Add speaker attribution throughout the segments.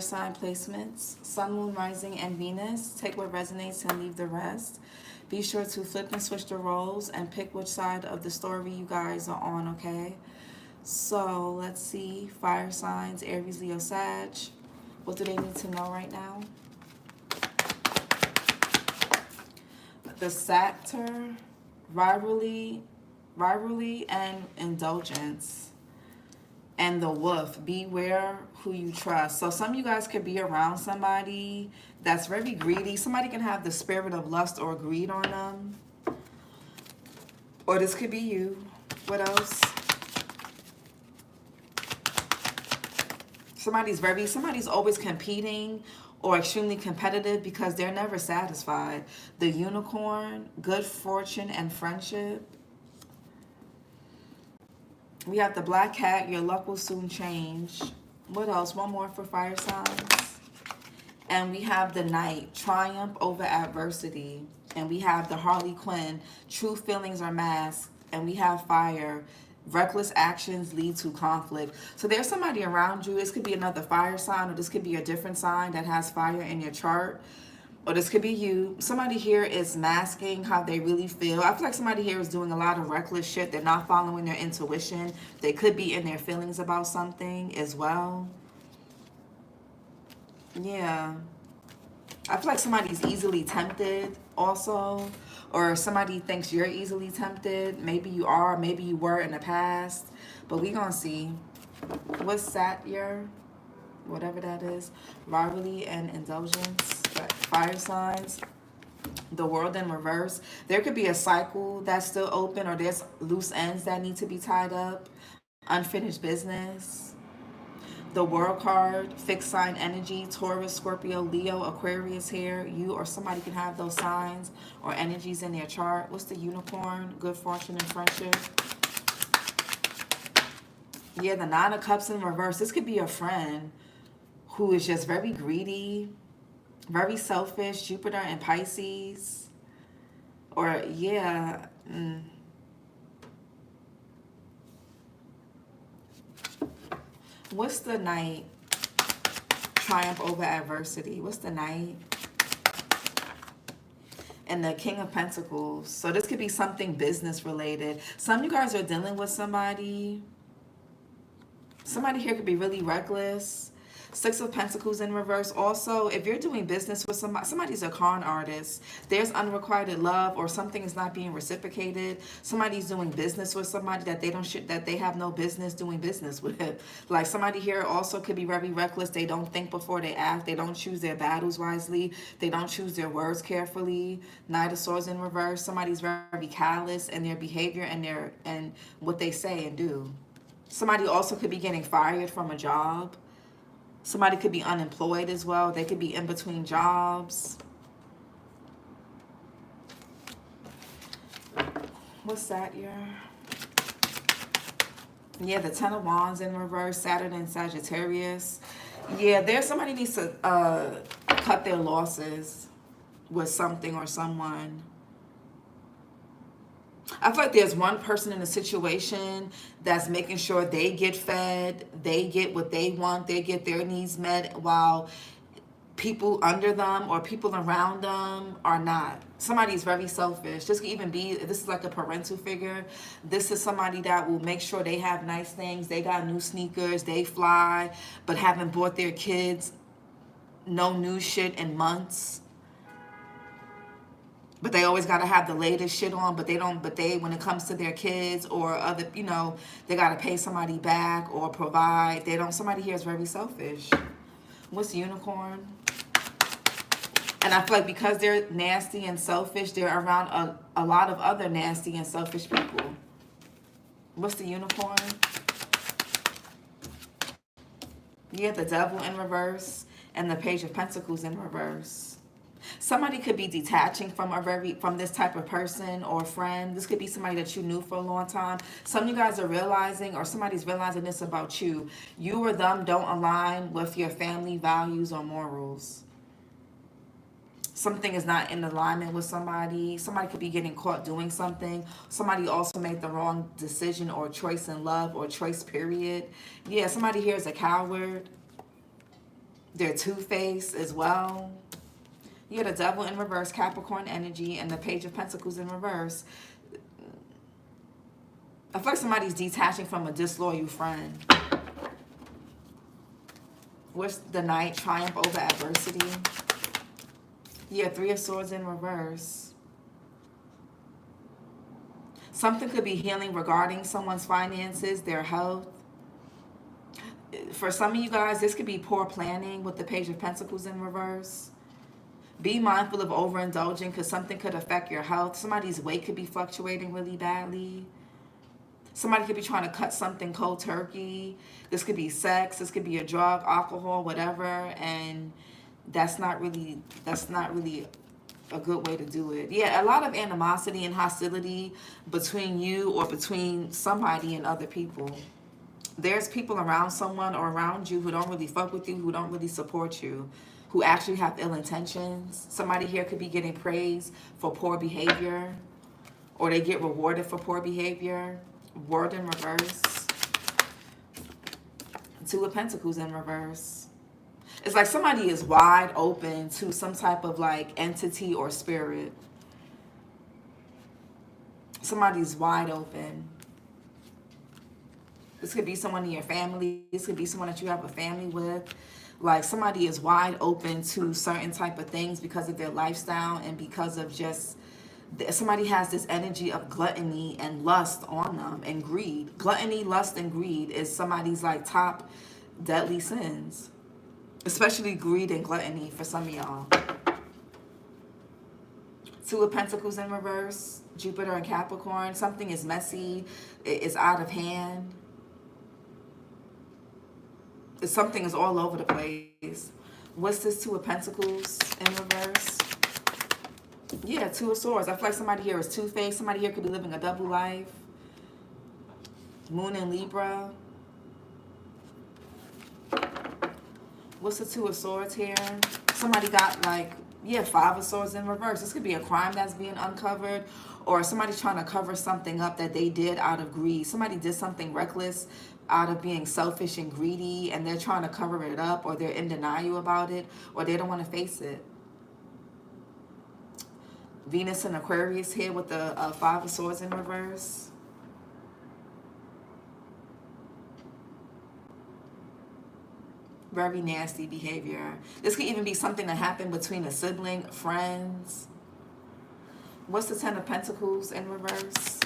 Speaker 1: sign placements. Sun, Moon, Rising, and Venus. Take what resonates and leave the rest. Be sure to flip and switch the roles and pick which side of the story you guys are on, okay? So let's see. Fire signs, Aries, Leo, Sag. What do they need to know right now? The Satyr, rivalry and indulgence. And the Wolf, beware who you trust. So some of you guys could be around somebody that's very greedy. Somebody can have the spirit of lust or greed on them. Or this could be you. What else? Somebody's always competing or extremely competitive because they're never satisfied. The Unicorn, good fortune and friendship. We have the Black Cat, your luck will soon change. What else? One more for fire signs. And we have the Knight, triumph over adversity. And we have the Harley Quinn, true feelings are masked. And we have fire, reckless actions lead to conflict. So there's somebody around you. This could be another fire sign, or this could be a different sign that has fire in your chart. Or this could be you. Somebody here is masking how they really feel. I feel like somebody here is doing a lot of reckless shit. They're not following their intuition. They could be in their feelings about something as well. Yeah. I feel like somebody's easily tempted also. Or somebody thinks you're easily tempted. Maybe you are, maybe you were in the past. But we're going to see. What's Satyr? Whatever that is. Rivalry and indulgence. Fire signs. The World in reverse. There could be a cycle that's still open, or there's loose ends that need to be tied up. Unfinished business. The World card, fixed sign energy, Taurus, Scorpio, Leo, Aquarius here. You or somebody can have those signs or energies in their chart. What's the Unicorn? Good fortune and friendship. Yeah, the Nine of Cups in reverse. This could be a friend who is just very greedy, very selfish, Jupiter and Pisces. Or, yeah. What's the Knight? Triumph over adversity. What's the Knight? And the King of Pentacles. So this could be something business related. Some of you guys are dealing with somebody. Somebody here could be really reckless. Six of Pentacles in reverse. Also, if you're doing business with somebody, somebody's a con artist. There's unrequited love, or something is not being reciprocated. Somebody's doing business with somebody that they have no business doing business with. Like somebody here also could be very reckless. They don't think before they act. They don't choose their battles wisely. They don't choose their words carefully. Knight of Swords in reverse. Somebody's very callous in their behavior and what they say and do. Somebody also could be getting fired from a job. Somebody could be unemployed as well. They could be in between jobs. What's that here? Yeah, the Ten of Wands in reverse. Saturn and Sagittarius. Yeah, there's somebody needs to cut their losses with something or someone. I feel like there's one person in a situation that's making sure they get fed, they get what they want, they get their needs met, while people under them or people around them are not. Somebody's very selfish. This could even be, this is like a parental figure. This is somebody that will make sure they have nice things. They got new sneakers, they fly, but haven't bought their kids no new shit in months. But they always got to have the latest shit on, but when it comes to their kids or other, they got to pay somebody back or provide. Somebody here is very selfish. What's Unicorn? And I feel like because they're nasty and selfish, they're around a lot of other nasty and selfish people. What's the Unicorn? Yeah, the Devil in reverse and the Page of Pentacles in reverse. Somebody could be detaching from this type of person or friend. This could be somebody that you knew for a long time. Some of you guys are realizing, or somebody's realizing this about you. You or them don't align with your family values or morals. Something is not in alignment with somebody. Somebody could be getting caught doing something. Somebody also made the wrong decision or choice in love or choice period. Yeah, somebody here is a coward. They're two-faced as well. You got the Devil in reverse, Capricorn energy, and the Page of Pentacles in reverse. I feel like somebody's detaching from a disloyal friend. What's the Knight? Triumph over adversity. Yeah, Three of Swords in reverse. Something could be healing regarding someone's finances, their health. For some of you guys, this could be poor planning with the Page of Pentacles in reverse. Be mindful of overindulging because something could affect your health. Somebody's weight could be fluctuating really badly. Somebody could be trying to cut something cold turkey. This could be sex. This could be a drug, alcohol, whatever. And that's not really a good way to do it. Yeah, a lot of animosity and hostility between you or between somebody and other people. There's people around someone or around you who don't really fuck with you, who don't really support you, who actually have ill intentions. Somebody here could be getting praise for poor behavior, or they get rewarded for poor behavior. World in reverse. Two of Pentacles in reverse. It's like somebody is wide open to some type of like entity or spirit. Somebody's wide open. This could be someone in your family. This could be someone that you have a family with. Like somebody is wide open to certain type of things because of their lifestyle and because of just somebody has this energy of gluttony and lust on them and greed. Gluttony, lust, and greed is somebody's like top deadly sins. Especially greed and gluttony for some of y'all. Two of Pentacles in reverse. Jupiter and Capricorn. Something is messy. It is out of hand. Something is all over the place. What's this Two of Pentacles in reverse? Yeah, Two of Swords. I feel like somebody here is two-faced. Somebody here could be living a double life. Moon in Libra. What's the Two of Swords here? Somebody got like, yeah, Five of Swords in reverse. This could be a crime that's being uncovered, or somebody trying to cover something up that they did out of greed. Somebody did something reckless out of being selfish and greedy, and they're trying to cover it up, or they're in denial about it, or they don't want to face it. Venus and Aquarius here with the Five of Swords in reverse. Very nasty behavior. This could even be something that happened between a sibling, friends. What's the Ten of Pentacles in reverse?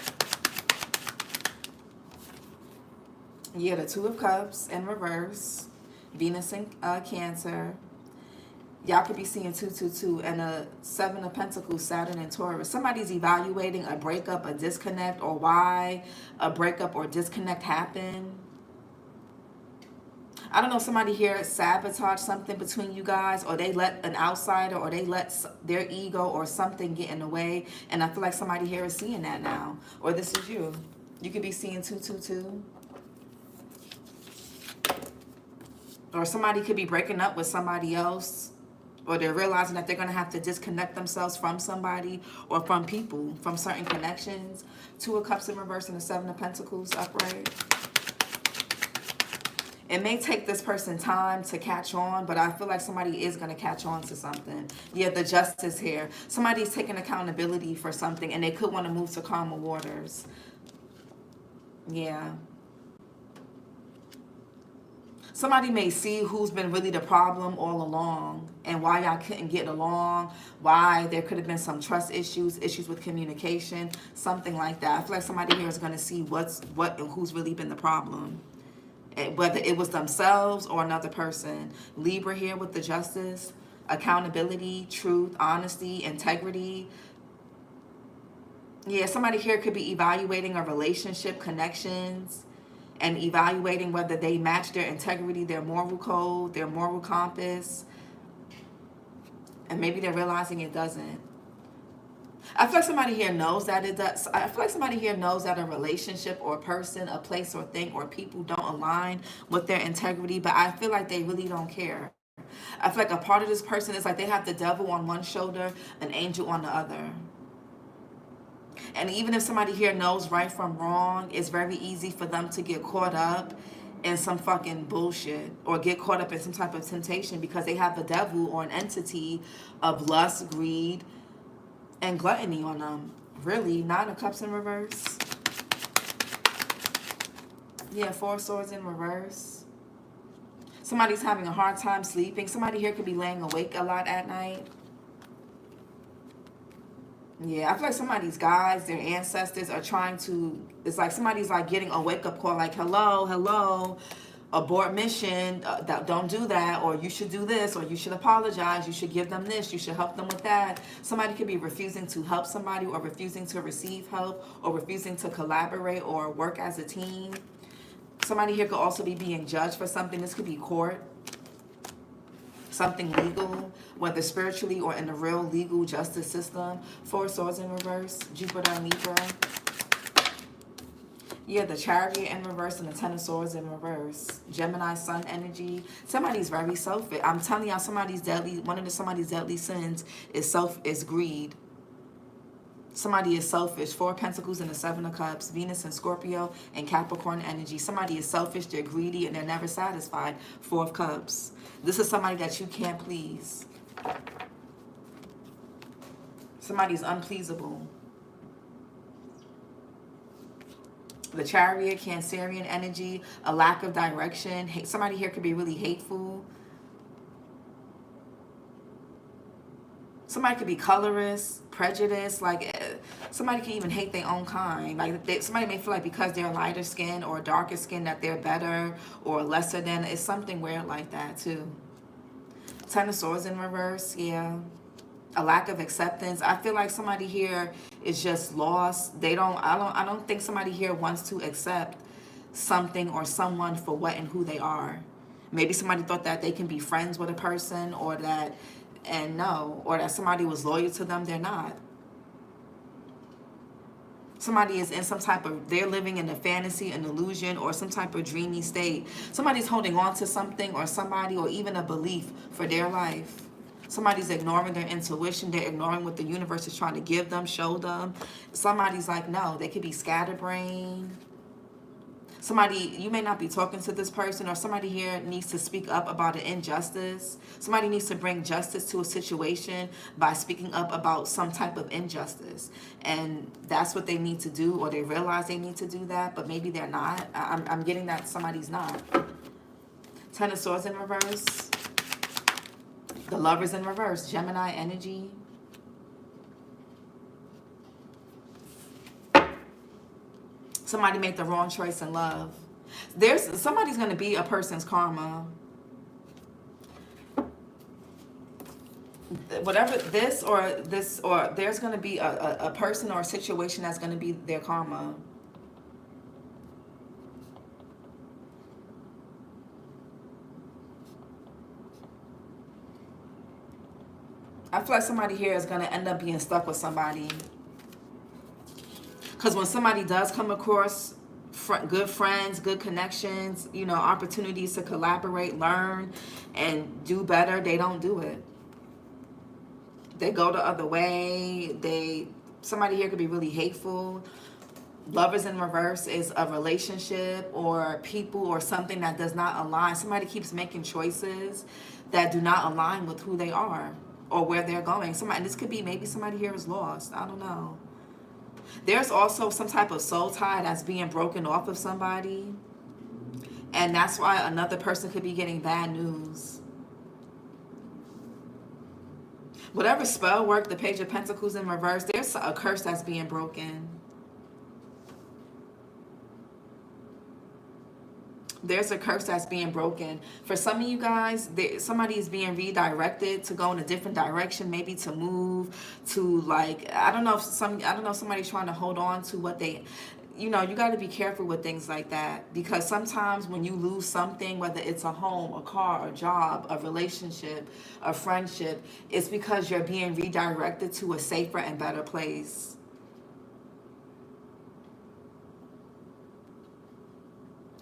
Speaker 1: Yeah, the Two of Cups in reverse. Venus and Cancer. Y'all could be seeing 222 and a Seven of Pentacles, Saturn and Taurus. Somebody's evaluating a breakup, a disconnect, or why a breakup or disconnect happened. I don't know, somebody here sabotage something between you guys, or they let an outsider, or they let their ego or something get in the way. And I feel like somebody here is seeing that now. Or this is you. You could be seeing 222. Or somebody could be breaking up with somebody else. Or they're realizing that they're going to have to disconnect themselves from somebody or from people, from certain connections. Two of Cups in reverse and the Seven of Pentacles upright. It may take this person time to catch on, but I feel like somebody is going to catch on to something. Yeah, the Justice here. Somebody's taking accountability for something, and they could want to move to calmer waters. Yeah. Somebody may see who's been really the problem all along and why y'all couldn't get along, why there could have been some trust issues, issues with communication, something like that. I feel like somebody here is going to see what and who's really been the problem. Whether it was themselves or another person. Libra here with the Justice. Accountability, truth, honesty, integrity. Yeah, somebody here could be evaluating a relationship, connections, and evaluating whether they match their integrity, their moral code, their moral compass. And maybe they're realizing it doesn't. I feel like somebody here knows that it does. I feel like somebody here knows that a relationship or a person, a place or thing or people don't align with their integrity, but I feel like they really don't care. I feel like a part of this person is like they have the devil on one shoulder, an angel on the other. And even if somebody here knows right from wrong, it's very easy for them to get caught up in some fucking bullshit or get caught up in some type of temptation because they have the devil or an entity of lust, greed, and gluttony on them. Really, Nine of Cups in reverse. Yeah, Four of Swords in reverse. Somebody's having a hard time sleeping. Somebody here could be laying awake a lot at night. Yeah, I feel like somebody's guides, their ancestors are trying to, it's like somebody's like getting a wake-up call like, hello, hello, abort mission, don't do that, or you should do this, or you should apologize, you should give them this, you should help them with that. Somebody could be refusing to help somebody, or refusing to receive help, or refusing to collaborate or work as a team. Somebody here could also be being judged for something. This could be court, something legal, whether spiritually or in the real legal justice system. Four of Swords in reverse, Jupiter and Libra. Yeah, the Chariot in reverse and the Ten of Swords in reverse. Gemini Sun energy. Somebody's very selfish. I'm telling y'all, somebody's deadly sins is greed. Somebody is selfish. Four of Pentacles and the Seven of Cups. Venus and Scorpio and Capricorn energy. Somebody is selfish, they're greedy, and they're never satisfied. Four of Cups. This is somebody that you can't please. Somebody's unpleasable. The Chariot, Cancerian energy, a lack of direction. Somebody here could be really hateful. Somebody could be colorist, prejudiced, like somebody could even hate their own kind. Like somebody may feel like because they're lighter skin or darker skin that they're better or lesser than. It's something weird like that too. Ten of Swords in reverse, yeah. A lack of acceptance. I feel like somebody here is just lost. I don't think somebody here wants to accept something or someone for what and who they are. Maybe somebody thought that they can be friends with a person or that somebody was loyal to them. They're not. Somebody is in some type of, they're living in a fantasy, an illusion, or some type of dreamy state. Somebody's holding on to something or somebody or even a belief for their life. Somebody's ignoring their intuition. They're ignoring what the universe is trying to give them, show them. Somebody's like, no, they could be scatterbrained. Somebody, you may not be talking to this person, or somebody here needs to speak up about an injustice. Somebody needs to bring justice to a situation by speaking up about some type of injustice. And that's what they need to do, or they realize they need to do that, but maybe they're not. I'm getting that somebody's not. Ten of Swords in reverse. The Lovers in reverse. Gemini energy. Somebody made the wrong choice in love. Somebody's going to be a person's karma. Whatever this or there's going to be a person or a situation that's going to be their karma. I feel like somebody here is going to end up being stuck with somebody. Because when somebody does come across good friends, good connections, you know, opportunities to collaborate, learn, and do better, they don't do it. They go the other way. Somebody here could be really hateful. Lovers in reverse is a relationship or people or something that does not align. Somebody keeps making choices that do not align with who they are or where they're going. This could be maybe somebody here is lost. I don't know. There's also some type of soul tie that's being broken off of somebody. And that's why another person could be getting bad news. Whatever spell work, the Page of Pentacles in reverse, there's a curse that's being broken. There's a curse that's being broken. For some of you guys, somebody is being redirected to go in a different direction, maybe to move, to like, I don't know if somebody's trying to hold on to what they, you know, you got to be careful with things like that, because sometimes when you lose something, whether it's a home, a car, a job, a relationship, a friendship, it's because you're being redirected to a safer and better place.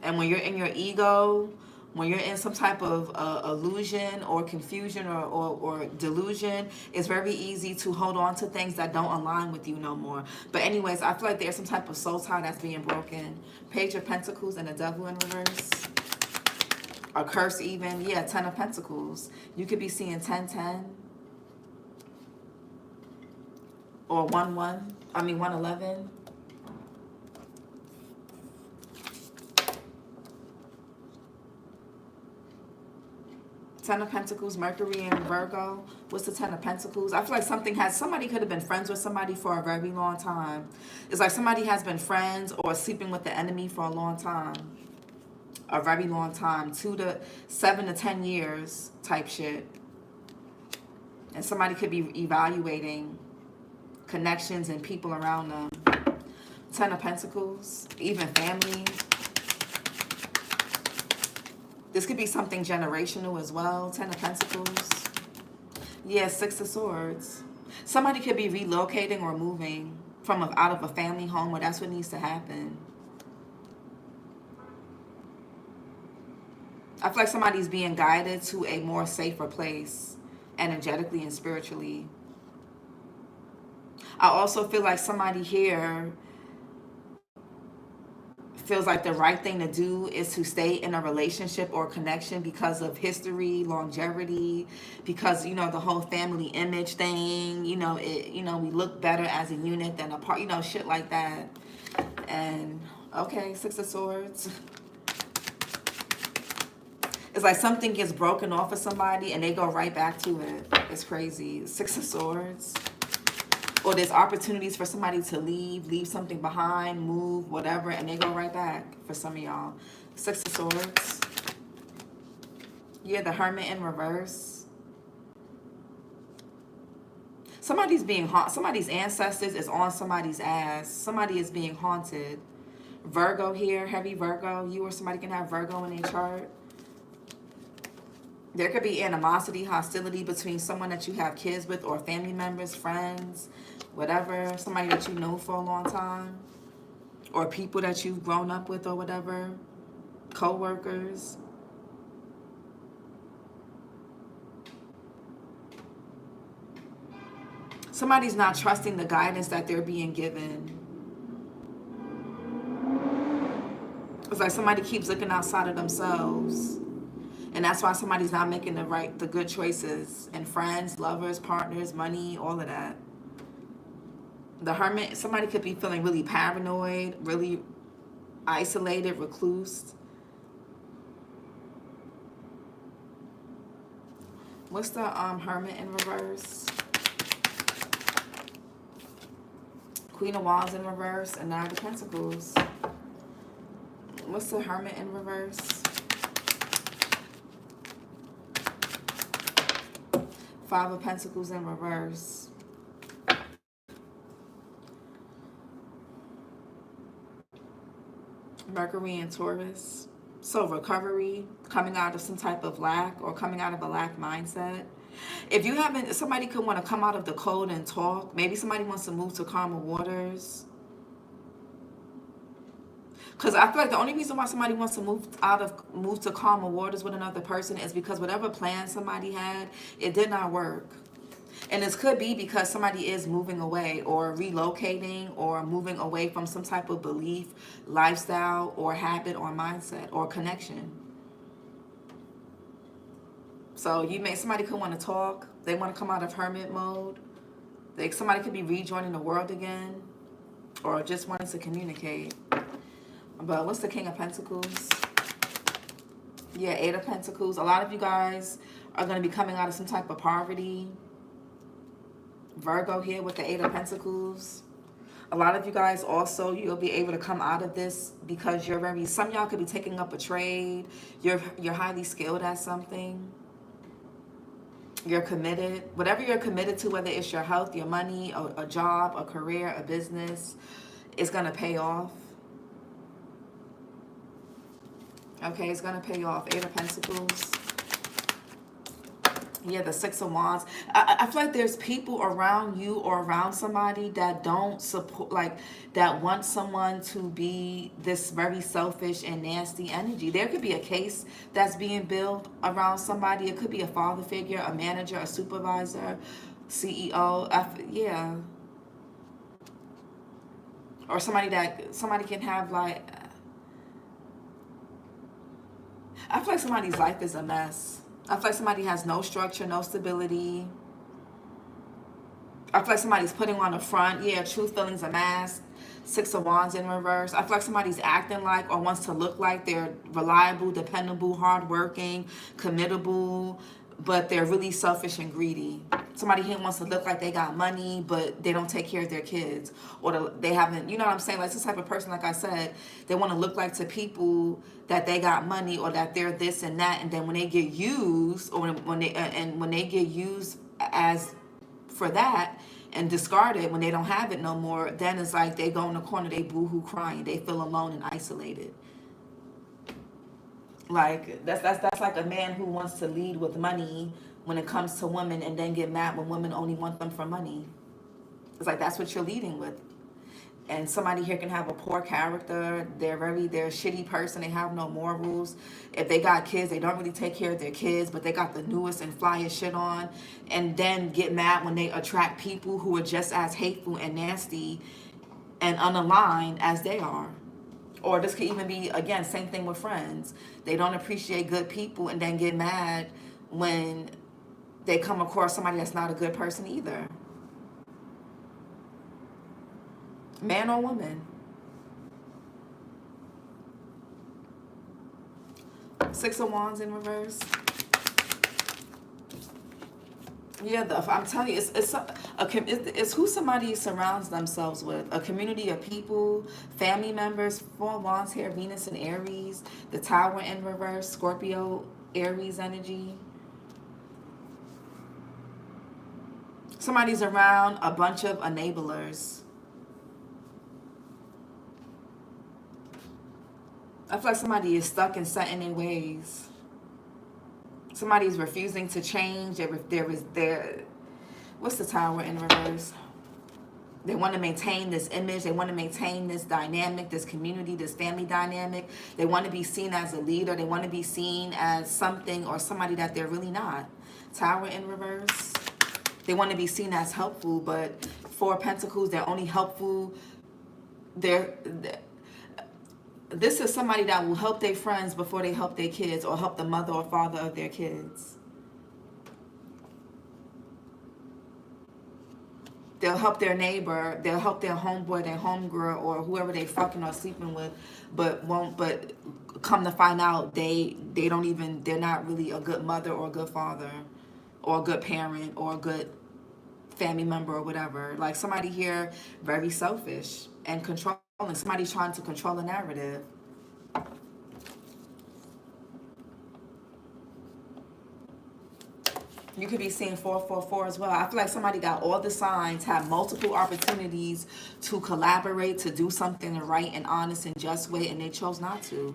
Speaker 1: And when you're in your ego, when you're in some type of illusion or confusion or delusion, it's very easy to hold on to things that don't align with you no more. But anyways, I feel like there's some type of soul tie that's being broken. Page of Pentacles and the Devil in reverse. A curse even. Yeah, 10 of Pentacles. You could be seeing 1010 or 11. I mean 111. Ten of Pentacles, Mercury and Virgo. What's the Ten of Pentacles? I feel like somebody could have been friends with somebody for a very long time. It's like somebody has been friends or sleeping with the enemy for a long time. A very long time. 7 to 10 years type shit. And somebody could be evaluating connections and people around them. Ten of Pentacles, even family. This could be something generational as well. 10 of Pentacles. Yeah, 6 of Swords. Somebody could be relocating or moving from out of a family home, or that's what needs to happen. I feel like somebody's being guided to a more safer place, energetically and spiritually. I also feel like somebody here feels like the right thing to do is to stay in a relationship or connection because of history, longevity, because, you know, the whole family image thing, you know, we look better as a unit than apart, you know, shit like that. And okay, 6 of Swords. It's like something gets broken off of somebody and they go right back to it. It's crazy. 6 of Swords. Or there's opportunities for somebody to leave something behind, move, whatever, and they go right back for some of y'all. 6 of Swords. Yeah, the Hermit in reverse. Somebody's ancestors is on somebody's ass. Somebody is being haunted. Virgo here, heavy Virgo. You or somebody can have Virgo in their chart. There could be animosity, hostility between someone that you have kids with or family members, friends, whatever. Somebody that you know for a long time. Or people that you've grown up with or whatever. Co-workers. Somebody's not trusting the guidance that they're being given. It's like somebody keeps looking outside of themselves. And that's why somebody's not making the good choices. And friends, lovers, partners, money, all of that. The Hermit, somebody could be feeling really paranoid, really isolated, recluse. What's the Hermit in reverse? Queen of Wands in reverse and 9 of Pentacles. What's the Hermit in reverse? Five of Pentacles in reverse. Mercury and Taurus. So recovery, coming out of some type of lack or coming out of a lack mindset. If you haven't, somebody could want to come out of the cold and talk. Maybe somebody wants to move to calmer waters. Because I feel like the only reason why somebody wants to move to calmer waters with another person is because whatever plan somebody had, it did not work. And this could be because somebody is moving away or relocating or moving away from some type of belief, lifestyle, or habit or mindset or connection. So somebody could want to talk. They want to come out of hermit mode. Somebody could be rejoining the world again or just wanting to communicate. But what's the King of Pentacles? Yeah, 8 of Pentacles. A lot of you guys are going to be coming out of some type of poverty. Virgo here with the 8 of Pentacles. A lot of you guys also, you'll be able to come out of this because some of y'all could be taking up a trade. You're highly skilled at something. You're committed. Whatever you're committed to, whether it's your health, your money, a job, a career, a business, it's going to pay off. Okay, it's going to pay off. 8 of Pentacles. Yeah, the 6 of Wands. I feel like there's people around you or around somebody that don't support, that want someone to be this very selfish and nasty energy. There could be a case that's being built around somebody. It could be a father figure, a manager, a supervisor, CEO. Yeah. Or somebody can have I feel like somebody's life is a mess. I feel like somebody has no structure, no stability. I feel like somebody's putting on a front. Yeah, true feelings a mask. Six of Wands in reverse. I feel like somebody's acting like or wants to look like they're reliable, dependable, hardworking, committable, but they're really selfish and greedy. Somebody here wants to look like they got money, but they don't take care of their kids. Or they haven't, you know what I'm saying? Like this type of person, like I said, they want to look like to people that they got money or that they're this and that. And then when they get used or when they get used as for that and discard it when they don't have it no more, then it's like they go in the corner, they boo-hoo crying, they feel alone and isolated. Like that's like a man who wants to lead with money when it comes to women and then get mad when women only want them for money. It's like that's what you're leading with. And somebody here can have a poor character. They're a shitty person. They have no morals. If they got kids, they don't really take care of their kids, but they got the newest and flyest shit on. And then get mad when they attract people who are just as hateful and nasty and unaligned as they are. Or this could even be, again, same thing with friends. They don't appreciate good people and then get mad when they come across somebody that's not a good person either. Man or woman. Six of Wands in reverse. Yeah, I'm telling you, it's who somebody surrounds themselves with. A community of people, family members. Four Wands here, Venus and Aries. The Tower in reverse, Scorpio, Aries energy. Somebody's around a bunch of enablers. I feel like somebody is stuck and set in their ways. Somebody's refusing to change. What's the Tower in reverse? They want to maintain this image. They want to maintain this dynamic, this community, this family dynamic. They want to be seen as a leader. They want to be seen as something or somebody that they're really not. Tower in reverse. They want to be seen as helpful, but Four Pentacles, they're only helpful. This is somebody that will help their friends before they help their kids or help the mother or father of their kids. They'll help their neighbor. They'll help their homeboy, their homegirl, or whoever they fucking or sleeping with, but come to find out they're not really a good mother or a good father or a good parent or a good family member or whatever. Like somebody here, very selfish and controlling. Somebody trying to control a narrative. You could be seeing 444 as well. I feel like somebody got all the signs, have multiple opportunities to collaborate, to do something in a right and honest and just way, and they chose not to.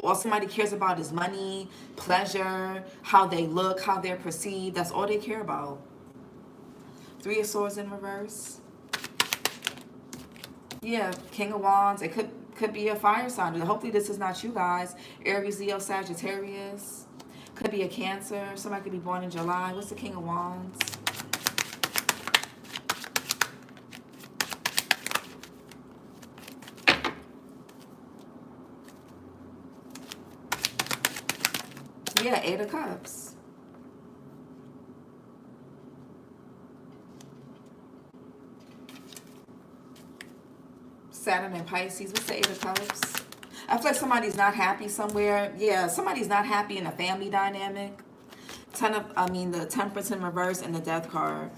Speaker 1: All somebody cares about is money, pleasure, how they look, how they're perceived. That's all they care about. Three of Swords in reverse. Yeah, King of Wands. It could be a fire sign. Hopefully this is not you guys. Aries, Leo, Sagittarius. Could be a Cancer. Somebody could be born in July. What's the King of Wands? Yeah, Eight of Cups. Saturn and Pisces. What's the Eight of Cups? I feel like somebody's not happy somewhere. Yeah, somebody's not happy in a family dynamic. The Temperance in reverse and the Death card.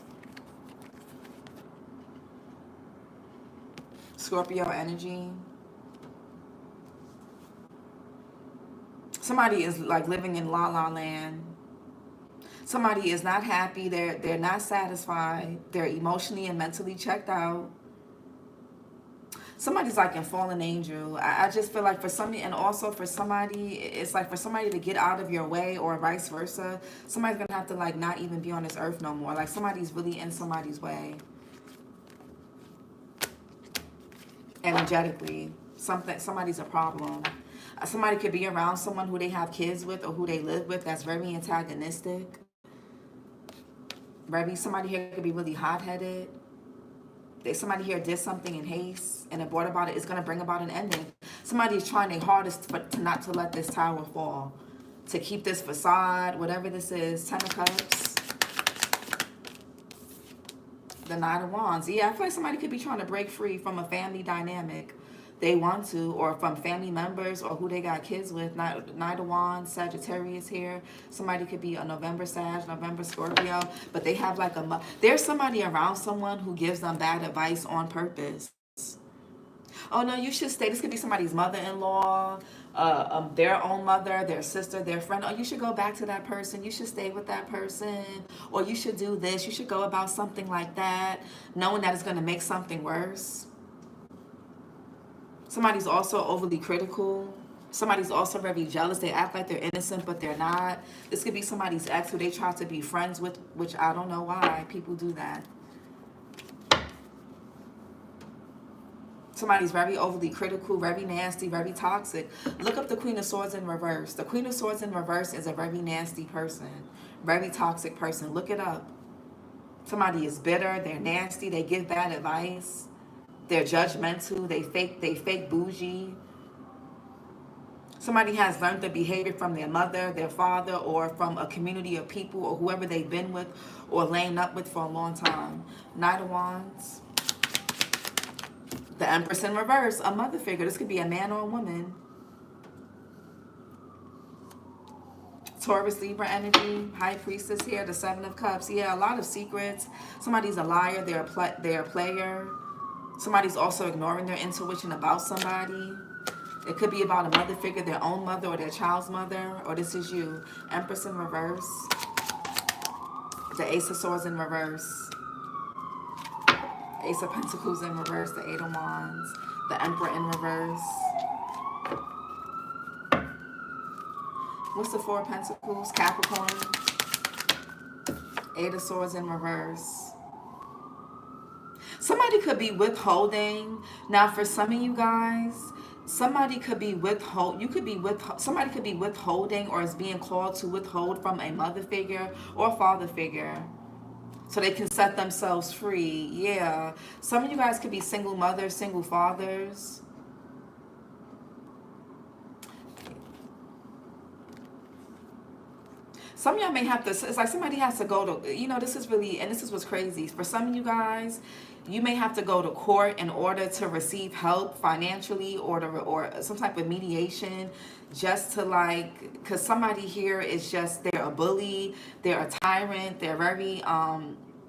Speaker 1: Scorpio energy. Somebody is like living in la la land. Somebody is not happy. They're not satisfied. They're emotionally and mentally checked out. Somebody's like in fallen angel. I just feel like for somebody, and also for somebody, it's like for somebody to get out of your way or vice versa, somebody's gonna have to like not even be on this earth no more. Like somebody's really in somebody's way. Energetically, somebody's a problem. Somebody could be around someone who they have kids with or who they live with that's very antagonistic. Somebody here could be really hot-headed. Somebody here did something in haste and it brought about it's going to bring about an ending. Somebody's trying their hardest to not to let this tower fall, to keep this facade, whatever this is. 10 of Cups. The Knight of Wands. Yeah, I feel like somebody could be trying to break free from a family dynamic. They want to, or from family members, or who they got kids with. Knight of Wands, Sagittarius here. Somebody could be a November Sag, November Scorpio, but they have like there's somebody around someone who gives them bad advice on purpose. Oh no, you should stay. This could be somebody's mother-in-law, their own mother, their sister, their friend. Oh, you should go back to that person. You should stay with that person. Or you should do this. You should go about something like that, knowing that it's going to make something worse. Somebody's also overly critical. Somebody's also very jealous. They act like they're innocent, but they're not. This could be somebody's ex who they try to be friends with, which I don't know why people do that. Somebody's very overly critical, very nasty, very toxic. Look up the Queen of Swords in reverse. The Queen of Swords in reverse is a very nasty person, very toxic person. Look it up. Somebody is bitter, they're nasty, they give bad advice, they're judgmental, they fake bougie. Somebody has learned the behavior from their mother, their father, or from a community of people, or whoever they've been with or laying up with for a long time. Knight of Wands. The Empress in reverse, a mother figure. This could be a man or a woman. Taurus, Libra energy. High Priestess here, the Seven of Cups. Yeah, a lot of secrets. Somebody's a liar, they're a player. Somebody's also ignoring their intuition about somebody. It could be about a mother figure, their own mother or their child's mother, or this is you. Empress in reverse. The Ace of Swords in reverse. Ace of Pentacles in reverse, the Eight of Wands, the Emperor in reverse. What's the Four of Pentacles? Capricorn. Eight of Swords in reverse. Somebody could be withholding. Now, for some of you guys, somebody could be somebody could be withholding or is being called to withhold from a mother figure or father figure, so they can set themselves free. Yeah. Some of you guys could be single mothers, single fathers. Some of y'all may have to, it's like somebody has to go to, this is really, and this is what's crazy. For some of you guys, you may have to go to court in order to receive help financially or some type of mediation, just to because somebody here is just, they're a bully, they're a tyrant, they're very,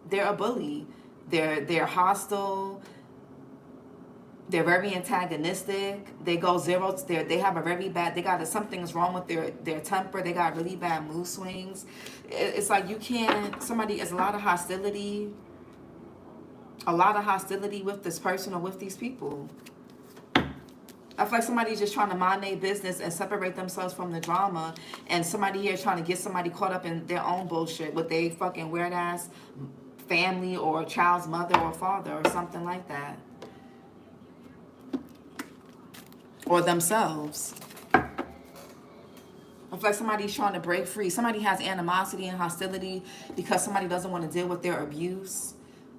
Speaker 1: they're a bully, they're hostile, they're very antagonistic, they go zero, they have a very bad, something's wrong with their temper, they got really bad mood swings. It's like you can't, it's a lot of hostility with this person or with these people. I feel like somebody's just trying to mind their business and separate themselves from the drama, and somebody here trying to get somebody caught up in their own bullshit with their fucking weird ass family or child's mother or father or something like that. Or themselves. I feel like somebody's trying to break free. Somebody has animosity and hostility because somebody doesn't want to deal with their abuse,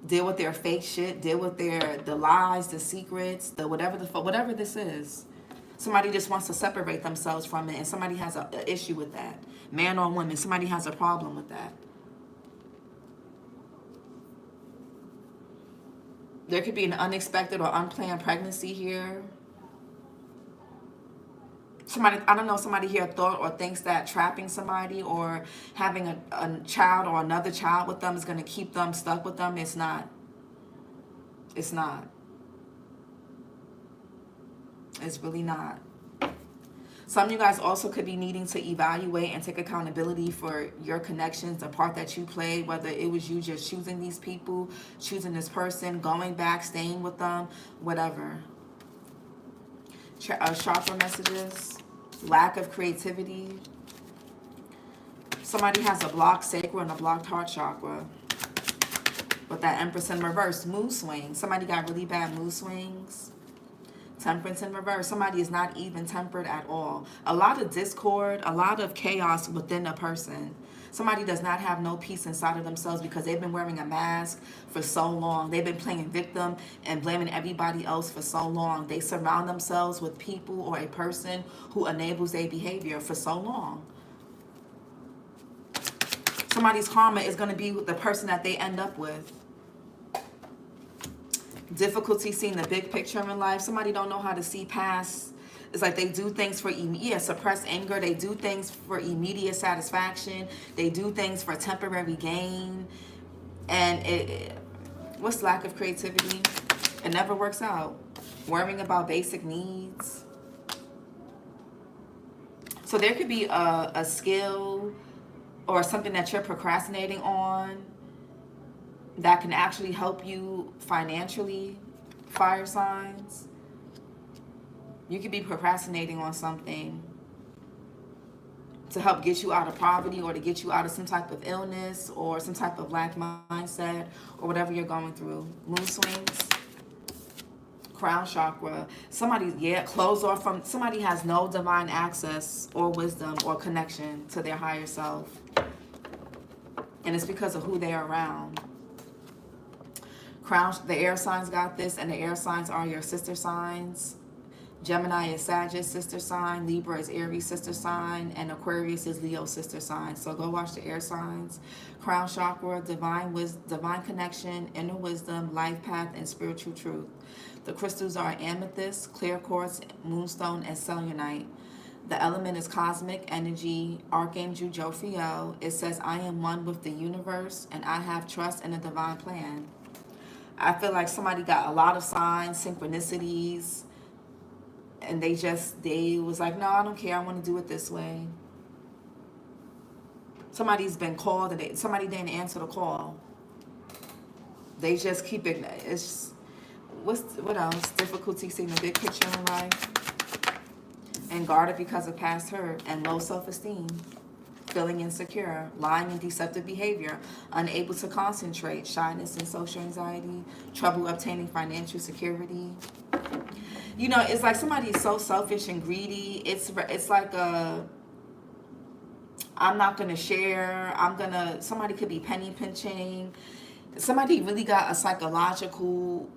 Speaker 1: deal with their fake shit, deal with the lies, the secrets, whatever this is. Somebody just wants to separate themselves from it, and somebody has an issue with that. Man or woman, somebody has a problem with that. There could be an unexpected or unplanned pregnancy here. Somebody here thought or thinks that trapping somebody or having a child or another child with them is going to keep them stuck with them. It's not. It's not. It's really not. Some of you guys also could be needing to evaluate and take accountability for your connections, the part that you played, whether it was you just choosing these people, choosing this person, going back, staying with them, whatever. Chakra messages, lack of creativity. Somebody has a blocked sacral and a blocked heart chakra. With that Empress in reverse, mood swings. Somebody got really bad mood swings. Temperance in reverse. Somebody is not even tempered at all. A lot of discord, a lot of chaos within a person. Somebody does not have no peace inside of themselves because they've been wearing a mask for so long. They've been playing victim and blaming everybody else for so long. They surround themselves with people or a person who enables their behavior for so long. Somebody's karma is going to be the person that they end up with. Difficulty seeing the big picture in life. Somebody don't know how to see past. It's like they do things for, suppressed anger. They do things for immediate satisfaction. They do things for temporary gain. And what's lack of creativity? It never works out. Worrying about basic needs. So there could be a skill or something that you're procrastinating on that can actually help you financially, fire signs. You could be procrastinating on something to help get you out of poverty or to get you out of some type of illness or some type of lack mindset or whatever you're going through. Mood swings, crown chakra. Somebody, closed off from, somebody has no divine access or wisdom or connection to their higher self. And it's because of who they're around. The air signs got this, and the air signs are your sister signs. Gemini is Sagittarius, sister sign. Libra is Aries, sister sign. And Aquarius is Leo, sister sign. So go watch the air signs. Crown chakra, divine connection, inner wisdom, life path, and spiritual truth. The crystals are amethyst, clear quartz, moonstone, and selenite. The element is cosmic energy, Archangel Jophiel. It says, I am one with the universe, and I have trust in a divine plan. I feel like somebody got a lot of signs, synchronicities, and they was like, no, I don't care. I want to do it this way. Somebody's been called and somebody didn't answer the call. They just keep it. It's what else? Difficulty seeing the big picture in life. And guarded because of past hurt and low self-esteem. Feeling insecure, lying and deceptive behavior, unable to concentrate, shyness and social anxiety, trouble obtaining financial security. You know, it's like somebody is so selfish and greedy. It's like I'm not going to share. Somebody could be penny pinching. Somebody really got a psychological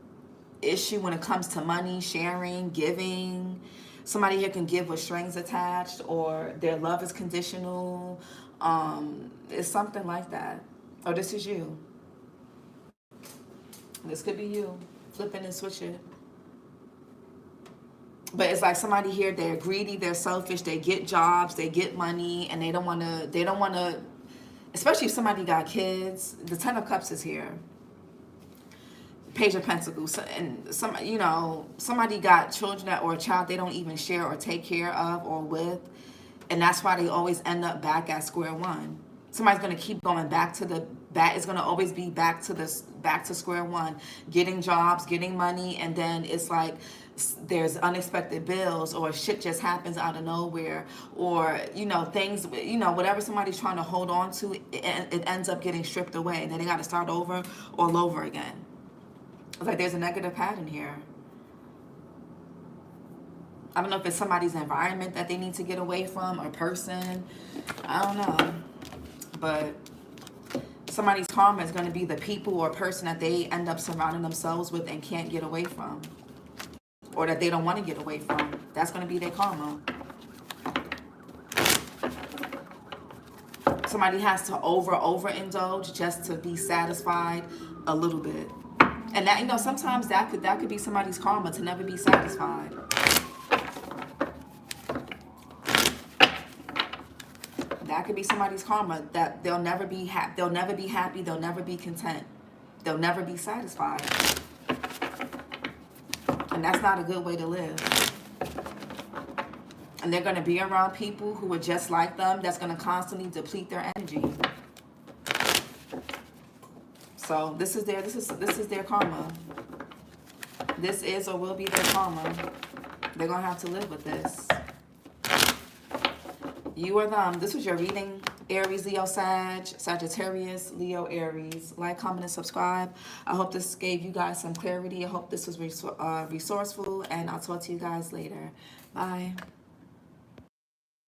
Speaker 1: issue when it comes to money, sharing, giving. Somebody here can give with strings attached, or their love is conditional. It's something like that. Or this is you. This could be you. Flipping and switching. But it's like somebody here, they're greedy, they're selfish, they get jobs, they get money, and they don't want to, especially if somebody got kids. The Ten of Cups is here. Page of Pentacles, and somebody got children or a child they don't even share or take care of or with, and that's why they always end up back at square one. Somebody's going to keep going back to it's going to always be back to square one, getting jobs, getting money, and then it's like there's unexpected bills or shit just happens out of nowhere, or things, whatever somebody's trying to hold on to, it ends up getting stripped away, and then they got to start over all over again. It's like there's a negative pattern here. I don't know if it's somebody's environment that they need to get away from, or person. I don't know. But somebody's karma is going to be the people or person that they end up surrounding themselves with and can't get away from. Or that they don't want to get away from. That's going to be their karma. Somebody has to overindulge just to be satisfied a little bit. And that, sometimes that could be somebody's karma, to never be satisfied. That could be somebody's karma, that they'll never be happy, they'll never be content. They'll never be satisfied. And that's not a good way to live. And they're going to be around people who are just like them, that's going to constantly deplete their energy. So this is their karma. This is or will be their karma. They're going to have to live with this. You or them. This was your reading. Aries, Leo, Sagittarius, Leo, Aries. Like, comment, and subscribe. I hope this gave you guys some clarity. I hope this was resourceful. And I'll talk to you guys later. Bye.